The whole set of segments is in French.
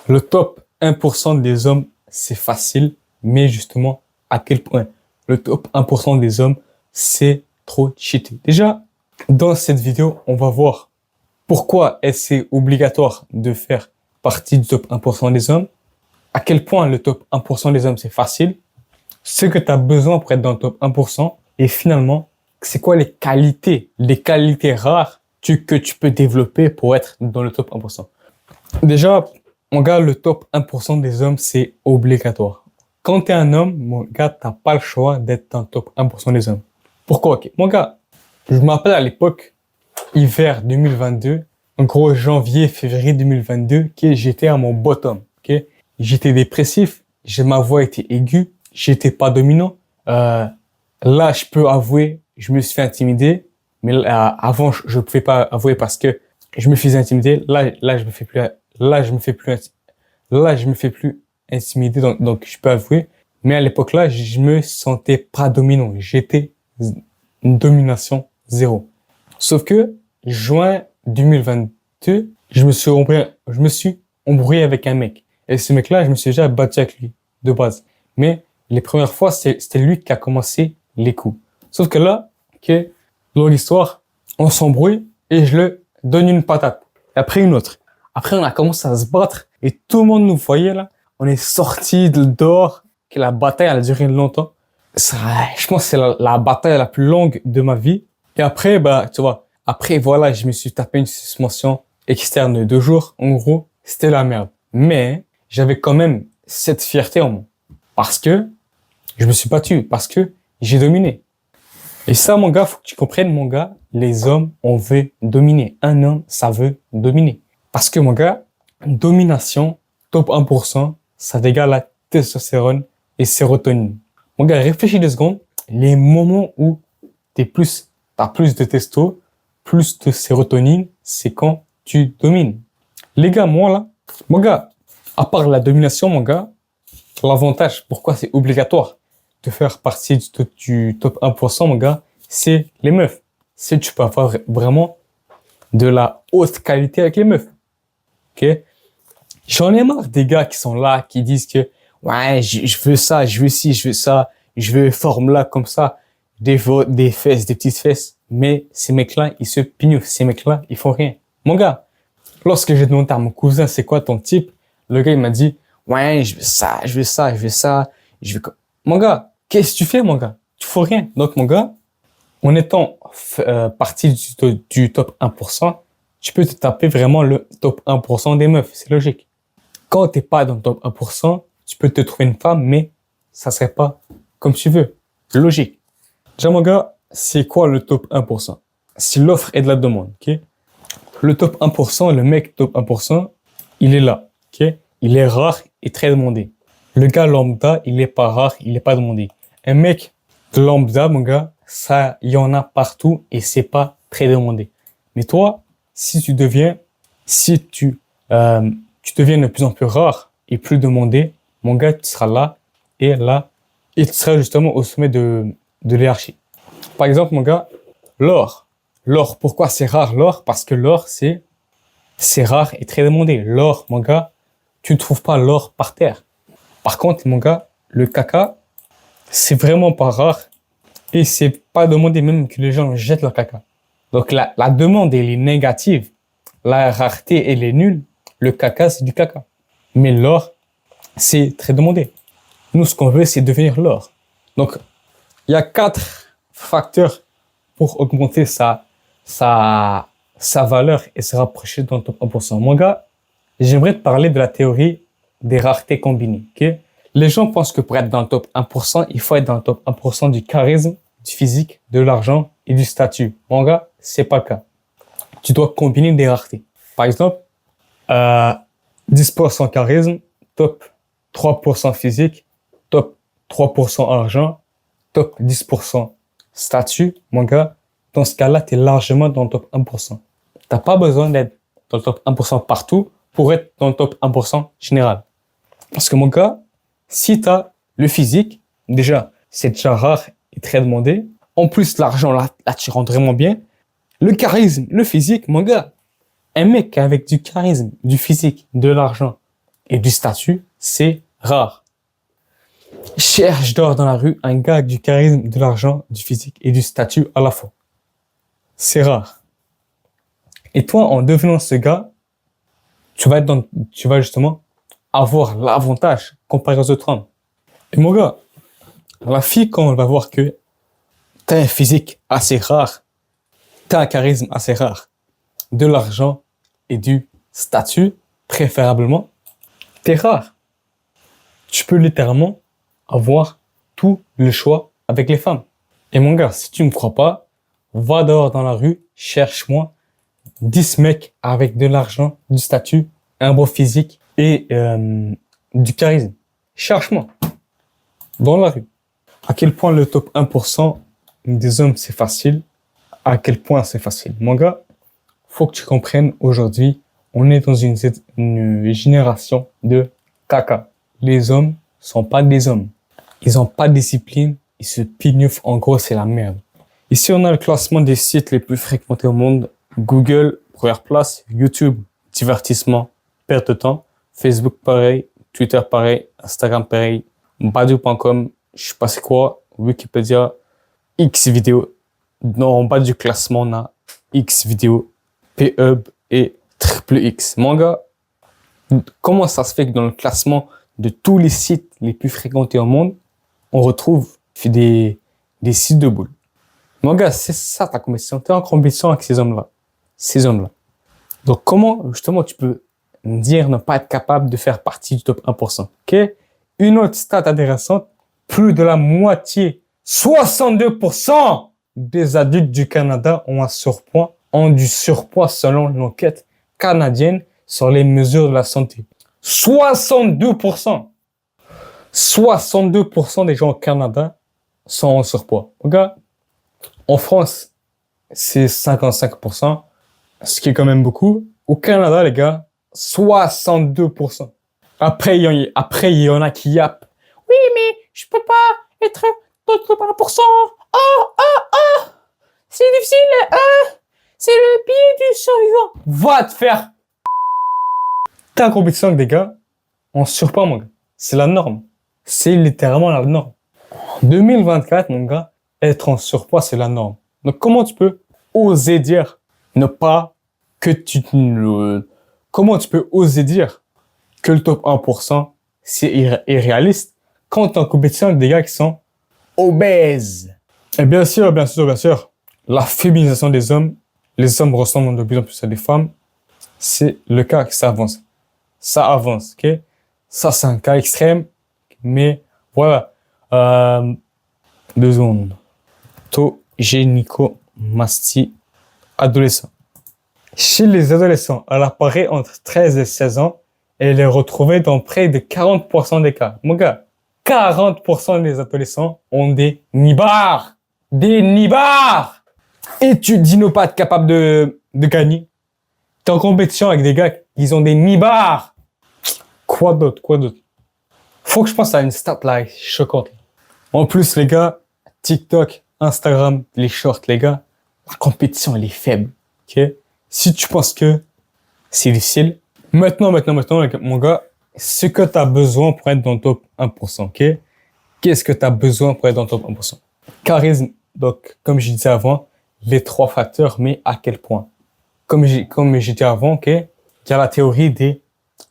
Le top 1% des hommes, c'est facile, mais justement, à quel point le top 1% des hommes, c'est trop cheaté. Déjà, dans cette vidéo, on va voir pourquoi est-ce obligatoire de faire partie du top 1% des hommes, à quel point le top 1% des hommes, c'est facile, ce que tu as besoin pour être dans le top 1%, et finalement, c'est quoi les qualités rares que tu peux développer pour être dans le top 1%. Déjà, mon gars, le top 1% des hommes, c'est obligatoire. Quand tu es un homme, mon gars, tu n'as pas le choix d'être dans le top 1% des hommes. Pourquoi? Okay. Mon gars, je me rappelle à l'époque, hiver 2022, en gros janvier, février 2022, j'étais à mon bottom. Okay? J'étais dépressif, ma voix était aiguë, j'étais pas dominant. Là, je peux avouer, je me suis fait intimider, mais avant, je pouvais pas avouer parce que je me faisais intimider. Là, je me fais plus intimider, donc je peux avouer. Mais à l'époque là, je me sentais pas dominant. J'étais une domination zéro. Sauf que, juin 2022, je me suis embrouillé avec un mec. Et ce mec-là, je me suis déjà battu avec lui, de base. Mais les premières fois, c'était lui qui a commencé les coups. Sauf que là, dans l'histoire, on s'embrouille et je le donne une patate. Et après une autre. Après, on a commencé à se battre et tout le monde nous voyait là. On est sortis dehors, que la bataille elle a duré longtemps. Je pense que c'est la bataille la plus longue de ma vie. Et après, tu vois, voilà, je me suis tapé une suspension externe de 2 jours. En gros, c'était la merde. Mais j'avais quand même cette fierté en moi. Parce que je me suis battu, parce que j'ai dominé. Et ça, mon gars, faut que tu comprennes, mon gars, les hommes, on veut dominer. Un homme, ça veut dominer. Parce que, mon gars, domination, top 1%, ça dégage la testostérone et sérotonine. Mon gars, réfléchis 2 secondes. Les moments où t'as plus de testo, plus de sérotonine, c'est quand tu domines. Les gars, moi, là, mon gars, à part la domination, mon gars, l'avantage, pourquoi c'est obligatoire de faire partie du top 1%, mon gars, c'est les meufs. C'est tu peux avoir vraiment de la haute qualité avec les meufs. Ok? J'en ai marre des gars qui sont là, qui disent que ouais, je veux ça, je veux ci, je veux ça, je veux forme là comme ça, des fesses, des petites fesses. Mais ces mecs-là, ils se pignoufent. Ces mecs-là, ils font rien. Mon gars, lorsque j'ai demandé à mon cousin c'est quoi ton type, le gars il m'a dit ouais, je veux ça, je veux ça, je veux ça, je veux. Mon gars, qu'est-ce que tu fais, mon gars? Tu fais rien. Donc, mon gars, en étant partie du top 1%, tu peux te taper vraiment le top 1% des meufs. C'est logique. Quand t'es pas dans le top 1%, tu peux te trouver une femme, mais ça serait pas comme tu veux. Logique. Déjà, mon gars, c'est quoi le top 1%? C'est l'offre et de la demande, ok? Le top 1%, le mec top 1%, il est là, ok? Il est rare et très demandé. Le gars lambda, il est pas rare, il est pas demandé. Un mec de lambda, mon gars, ça, il y en a partout et c'est pas très demandé. Mais toi, si tu deviens de plus en plus rare et plus demandé, mon gars, tu seras là et tu seras justement au sommet de l'hierarchie. Par exemple, mon gars, l'or. L'or, pourquoi c'est rare l'or? Parce que l'or, c'est rare et très demandé. L'or, mon gars, tu ne trouves pas l'or par terre. Par contre, mon gars, le caca, c'est vraiment pas rare et c'est pas demandé même que les gens jettent leur caca. Donc, la demande, elle est négative. La rareté, elle est nulle. Le caca, c'est du caca. Mais l'or, c'est très demandé. Nous, ce qu'on veut, c'est devenir l'or. Donc, il y a 4 facteurs pour augmenter sa valeur et se rapprocher dans le top 1%. Mon gars, j'aimerais te parler de la théorie des raretés combinées. Okay? Les gens pensent que pour être dans le top 1%, il faut être dans le top 1% du charisme, du physique, de l'argent et du statut. Mon gars, c'est pas le cas. Tu dois combiner des raretés. Par exemple, 10% charisme, top 3% physique, top 3% argent, top 10% statut. Mon gars, dans ce cas-là, tu es largement dans le top 1%. T'as pas besoin d'être dans le top 1% partout pour être dans le top 1% général. Parce que mon gars, si tu as le physique, déjà, c'est déjà rare et très demandé. En plus, l'argent, là, tu rentres vraiment bien. Le charisme, le physique, mon gars, un mec avec du charisme, du physique, de l'argent et du statut, c'est rare. Cherche dehors dans la rue un gars avec du charisme, de l'argent, du physique et du statut à la fois. C'est rare. Et toi, en devenant ce gars, tu vas justement avoir l'avantage comparé aux autres hommes. Et mon gars, la fille, quand elle va voir que t'as un physique assez rare, t'as un charisme assez rare, de l'argent et du statut, préférablement, t'es rare. Tu peux littéralement avoir tout le choix avec les femmes. Et mon gars, si tu me crois pas, va dehors dans la rue, cherche-moi 10 mecs avec de l'argent, du statut, un beau physique et du charisme. Cherche-moi dans la rue. À quel point le top 1% des hommes c'est facile? À quel point c'est facile? Mon gars, faut que tu comprennes aujourd'hui, on est dans une génération de caca. Les hommes sont pas des hommes. Ils ont pas de discipline, ils se pignoufent, en gros c'est la merde. Ici on a le classement des sites les plus fréquentés au monde. Google, première place, YouTube, divertissement, perte de temps, Facebook pareil, Twitter pareil, Instagram pareil, Badoo.com, je sais pas c'est quoi, Wikipédia, X vidéo. En bas du classement, on a X vidéo, P-Hub et Triple X. Mon gars, comment ça se fait que dans le classement de tous les sites les plus fréquentés au monde, on retrouve des sites de boules? Mon gars, c'est ça ta compétition. T'es en compétition avec ces hommes-là. Ces hommes-là. Donc, comment, justement, tu peux dire ne pas être capable de faire partie du top 1%? Ok? Une autre stat intéressante, plus de la moitié, 62% des adultes du Canada ont du surpoids selon l'enquête canadienne sur les mesures de la santé. 62%! 62% des gens au Canada sont en surpoids. Regarde, en France, c'est 55%, ce qui est quand même beaucoup. Au Canada, les gars, 62%. Après, il y en a qui yappent. Oui, mais je peux pas être dans le top 1%. C'est difficile. C'est le pied du survivant. Va te faire. T'es en compétition avec des gars en surpoids, mon gars. C'est la norme. C'est littéralement la norme. En 2024, mon gars, être en surpoids, c'est la norme. Donc, comment tu peux oser dire comment tu peux oser dire que le top 1%, c'est irréaliste quand t'es en compétition avec des gars qui sont obèses? Et bien sûr, la féminisation des hommes, les hommes ressemblent de plus en plus à des femmes, c'est le cas que ça avance. Ça avance, ok? Ça, c'est un cas extrême, mais voilà. 2 secondes. Gynécomastie adolescent. Chez les adolescents, elle apparaît entre 13 et 16 ans et elle est retrouvée dans près de 40% des cas. Mon gars, 40% des adolescents ont des nibards. Des nibards! Et tu dis ne pas être capable de gagner. T'es en compétition avec des gars qui ont des nibards. Quoi d'autre? Faut que je pense à une stat là, choquante. En plus, les gars, TikTok, Instagram, les shorts, les gars, la compétition, elle est faible. Ok? Si tu penses que c'est difficile, maintenant, mon gars, ce que tu as besoin pour être dans le top 1%, ok? Qu'est-ce que tu as besoin pour être dans le top 1%? Charisme. Donc, comme je disais avant, les 3 facteurs, mais à quel point? Comme j'ai dit avant, ok? Il y a la théorie des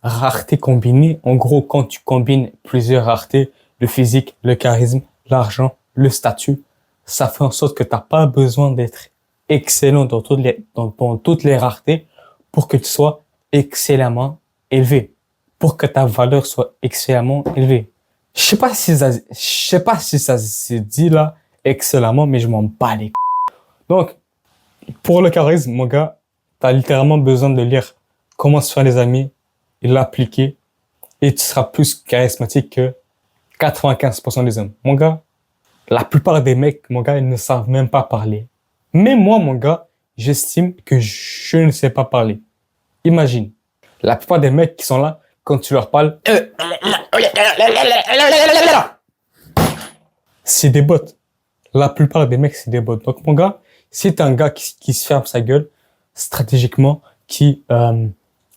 raretés combinées. En gros, quand tu combines plusieurs raretés, le physique, le charisme, l'argent, le statut, ça fait en sorte que tu n'as pas besoin d'être excellent dans toutes les raretés pour que tu sois excellemment élevé, pour que ta valeur soit excellemment élevée. Je sais pas si ça se dit là excellemment, mais je m'en bats les couilles. Donc, pour le charisme, mon gars, tu as littéralement besoin de lire comment se faire des amis et l'appliquer et tu seras plus charismatique que 95% des hommes. Mon gars, la plupart des mecs, mon gars, ils ne savent même pas parler. Même moi, mon gars, j'estime que je ne sais pas parler. Imagine, la plupart des mecs qui sont là, quand tu leur parles, c'est des bots. La plupart des mecs, c'est des bots. Donc, mon gars, si t'es un gars qui se ferme sa gueule, stratégiquement, qui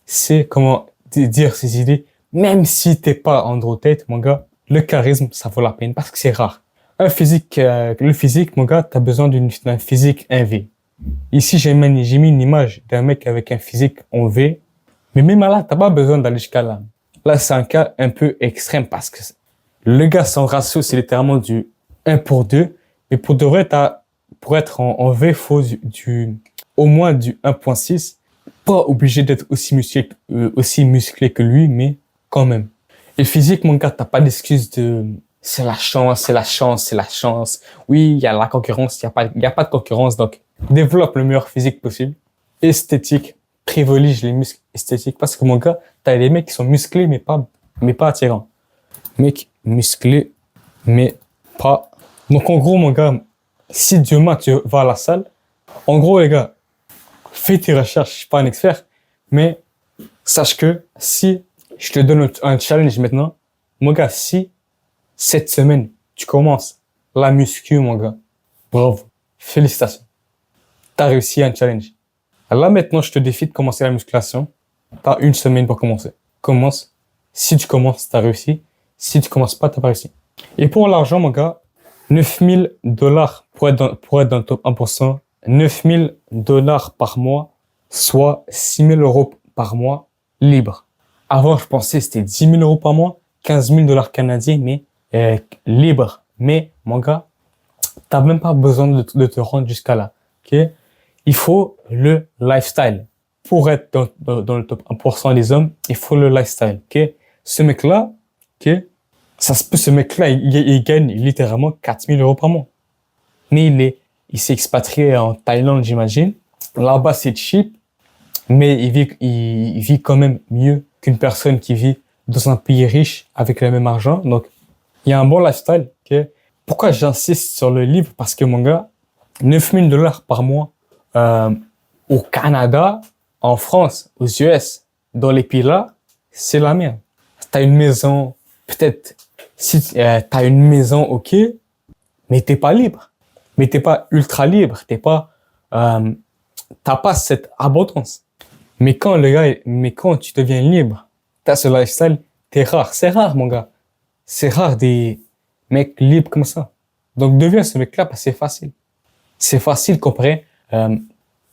sait comment dire ses idées, même si t'es pas andro-tête, mon gars, le charisme, ça vaut la peine parce que c'est rare. Le physique, mon gars, t'as besoin d'un physique en V. Ici, j'ai mis une image d'un mec avec un physique en V. Mais même là, t'as pas besoin d'aller jusqu'à là. Là, c'est un cas un peu extrême parce que le gars, son ratio, c'est littéralement du 1 pour 2. Mais pour de vrai, pour être en V, faut au moins du 1.6. Pas obligé d'être aussi musclé que lui, mais quand même. Et physique, mon gars, t'as pas d'excuse c'est la chance, c'est la chance, c'est la chance. Oui, il y a la concurrence, il y a pas de concurrence, donc développe le meilleur physique possible. Esthétique, privilégie les muscles esthétiques parce que mon gars, t'as des mecs qui sont musclés mais pas attirants. Mec musclé mais pas. Donc en gros, mon gars, si demain tu vas à la salle, en gros les gars, fais tes recherches, je suis pas un expert, mais sache que si je te donne un challenge maintenant, mon gars, si cette semaine tu commences la muscu, mon gars, bravo, félicitations, t'as réussi un challenge. Là maintenant, je te défie de commencer la musculation. T'as une semaine pour commencer. Commence. Si tu commences, t'as réussi. Si tu commences pas, t'as pas réussi. Et pour l'argent, mon gars, $9,000 pour être dans le top 1%, $9,000 par mois, soit 6 000 € par mois libre. Avant, je pensais que c'était 10 000 € par mois, $15,000 canadiens, mais libre. Mais, mon gars, t'as même pas besoin de te rendre jusqu'à là. Ok? Il faut le lifestyle. Pour être dans le top 1% des hommes, il faut le lifestyle. Ok? Ce mec-là, ok? Ce mec-là, il gagne littéralement 4 000 € par mois. Mais il s'est expatrié en Thaïlande, j'imagine. Là-bas, c'est cheap. Mais il vit quand même mieux qu'une personne qui vit dans un pays riche avec le même argent. Donc, il y a un bon lifestyle. Okay? Pourquoi j'insiste sur le livre? Parce que mon gars, $9,000 par mois au Canada, en France, aux US, dans les pays là, c'est la merde. T'as une maison, peut-être, si t'as une maison, ok, mais t'es pas libre. Mais t'es pas ultra libre. T'as pas cette abondance. Mais quand tu deviens libre, t'as ce lifestyle, t'es rare. C'est rare, mon gars. C'est rare des mecs libres comme ça. Donc, deviens ce mec-là parce que c'est facile. C'est facile comparé,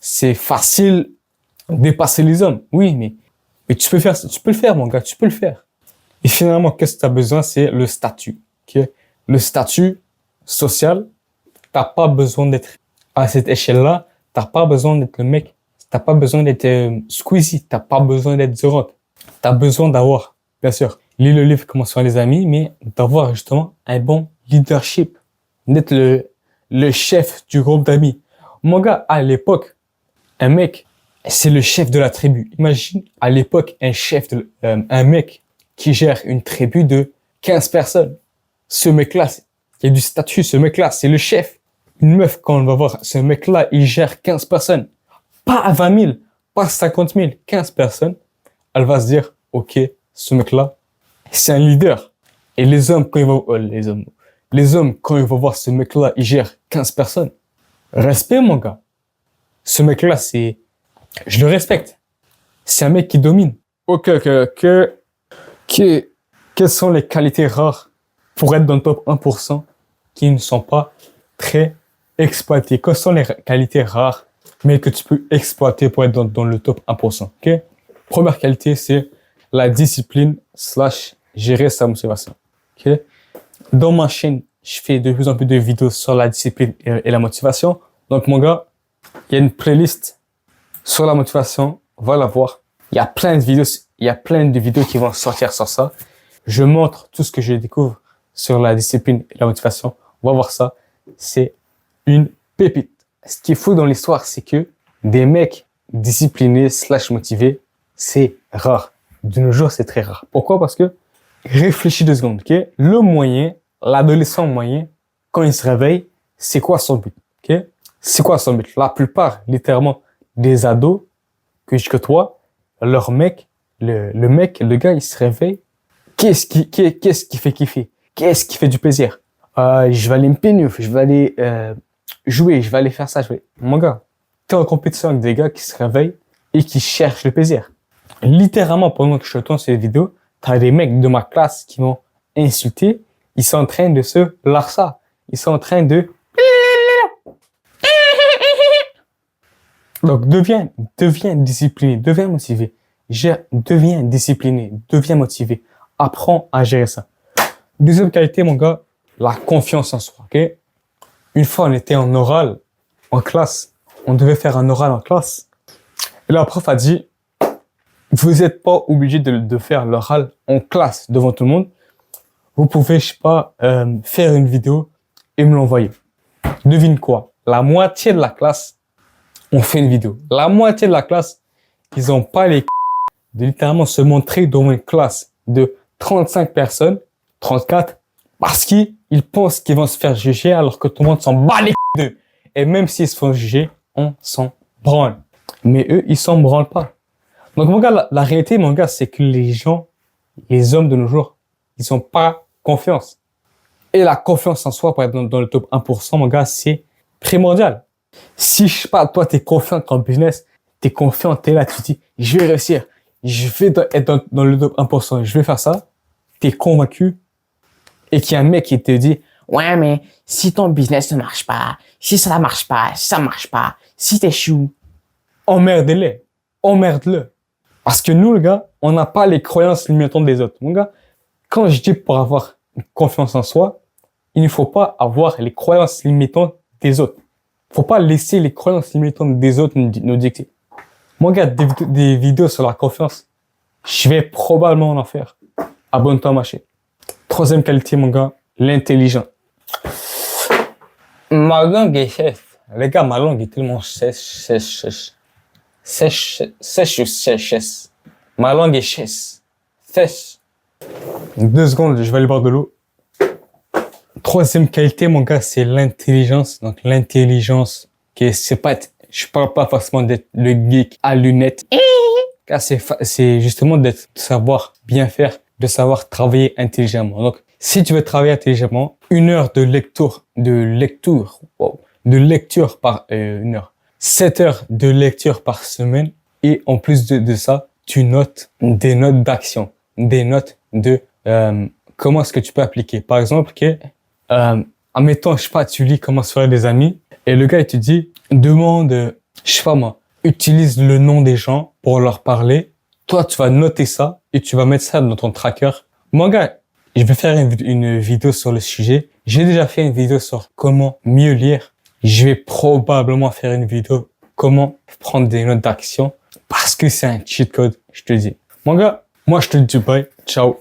c'est facile dépasser les hommes. Oui, mais tu peux le faire, mon gars, tu peux le faire. Et finalement, qu'est-ce que tu as besoin? C'est le statut. Okay? Le statut social, t'as pas besoin d'être à cette échelle-là, t'as pas besoin d'être le mec, t'as pas besoin d'être Squeezie, t'as pas besoin d'être The Rock. T'as besoin d'avoir, bien sûr, lis le livre Comment se faire les amis, mais d'avoir justement un bon leadership, d'être le chef du groupe d'amis. Mon gars, à l'époque, un mec, c'est le chef de la tribu. Imagine, à l'époque, un mec qui gère une tribu de 15 personnes. Ce mec-là, il y a du statut, ce mec-là, c'est le chef. Une meuf, quand on va voir, ce mec-là, il gère 15 personnes. Pas à 20 000, pas 50 000, 15 personnes. Elle va se dire, ok, ce mec-là, c'est un leader. Et les hommes, quand ils vont voir ce mec-là, il gère 15 personnes. Respect, mon gars. Ce mec-là, je le respecte. C'est un mec qui domine. Ok. Quelles sont les qualités rares pour être dans le top 1% qui ne sont pas très exploitées? Quelles sont les qualités rares, mais que tu peux exploiter pour être dans le top 1%? Ok? Première qualité, c'est la discipline / gérer sa motivation. Ok? Dans ma chaîne, je fais de plus en plus de vidéos sur la discipline et la motivation. Donc, mon gars, il y a une playlist sur la motivation. Va la voir. Il y a plein de vidéos qui vont sortir sur ça. Je montre tout ce que je découvre sur la discipline et la motivation. On va voir ça. C'est une pépite. Ce qui est fou dans l'histoire, c'est que des mecs disciplinés / motivés, c'est rare. De nos jours, c'est très rare. Pourquoi? Parce que réfléchis 2 secondes. Ok? L'adolescent moyen, quand il se réveille, c'est quoi son but? Ok? C'est quoi son but? La plupart, littéralement, des ados que je côtoie, le gars, il se réveille. Qu'est-ce qui fait kiffer? Qu'est-ce qui fait du plaisir? Je vais aller me peigner, je vais aller jouer, je vais aller faire ça. Mon gars, t'es en compétition avec des gars qui se réveillent et qui cherchent le plaisir. Littéralement, pendant que je tourne cette vidéo, t'as des mecs de ma classe qui m'ont insulté. Ils sont en train de se larsa. Ils sont en train de... Donc, deviens discipliné, deviens motivé. Deviens discipliné, deviens motivé. Apprends à gérer ça. Deuxième qualité, mon gars, la confiance en soi, ok? Une fois, on était en oral, en classe. On devait faire un oral en classe. Et la prof a dit, vous n'êtes pas obligé de faire l'oral en classe devant tout le monde. Vous pouvez, je sais pas, faire une vidéo et me l'envoyer. Devine quoi? La moitié de la classe ont fait une vidéo. La moitié de la classe, ils n'ont pas les de littéralement se montrer devant une classe de 35 personnes, 34, parce qu'ils pensent qu'ils vont se faire juger alors que tout le monde s'en bat les d'eux. Et même s'ils se font juger, on s'en branle. Mais eux, ils s'en branlent pas. Donc, mon gars, la réalité, mon gars, c'est que les gens, les hommes de nos jours, ils ont pas confiance. Et la confiance en soi, pour être dans le top 1%, mon gars, c'est primordial. Si, je sais pas, toi, t'es confiant dans ton business, t'es confiant, t'es là, tu te dis, je vais réussir, je vais être dans le top 1%, je vais faire ça, t'es convaincu, et qu'il y a un mec qui te dit, ouais, mais si ton business ne marche pas, si ça marche pas, si ça marche pas, si t'échoues, emmerde-les, emmerde-le. Parce que nous, le gars, on n'a pas les croyances limitantes des autres. Mon gars, quand je dis pour avoir confiance en soi, il ne faut pas avoir les croyances limitantes des autres. Faut pas laisser les croyances limitantes des autres nous dicter. Mon gars, des vidéos sur la confiance, je vais probablement en faire. Abonne-toi à ma chaîne. Troisième qualité, mon gars, l'intelligence. Ma langue est sèche. Les gars, ma langue est tellement sèche. Ma langue est sèche. 2 secondes, je vais aller boire de l'eau. Troisième qualité, mon gars, c'est l'intelligence. Donc, l'intelligence, c'est pas, je parle pas forcément d'être le geek à lunettes. Car c'est justement de savoir bien faire, de savoir travailler intelligemment. Donc, si tu veux travailler intelligemment, 1 heure de lecture par 1 heure. 7 heures de lecture par semaine. Et en plus de ça, tu notes des notes d'action, des notes de comment est-ce que tu peux appliquer. Par exemple, admettons, je sais pas, tu lis comment se faire des amis et le gars il te dit demande, je sais pas moi, utilise le nom des gens pour leur parler. Toi, tu vas noter ça et tu vas mettre ça dans ton tracker. Mon gars, je vais faire une vidéo sur le sujet. J'ai déjà fait une vidéo sur comment mieux lire. Je vais probablement faire une vidéo comment prendre des notes d'action parce que c'est un cheat code, je te dis. Mon gars, moi je te dis bye, ciao.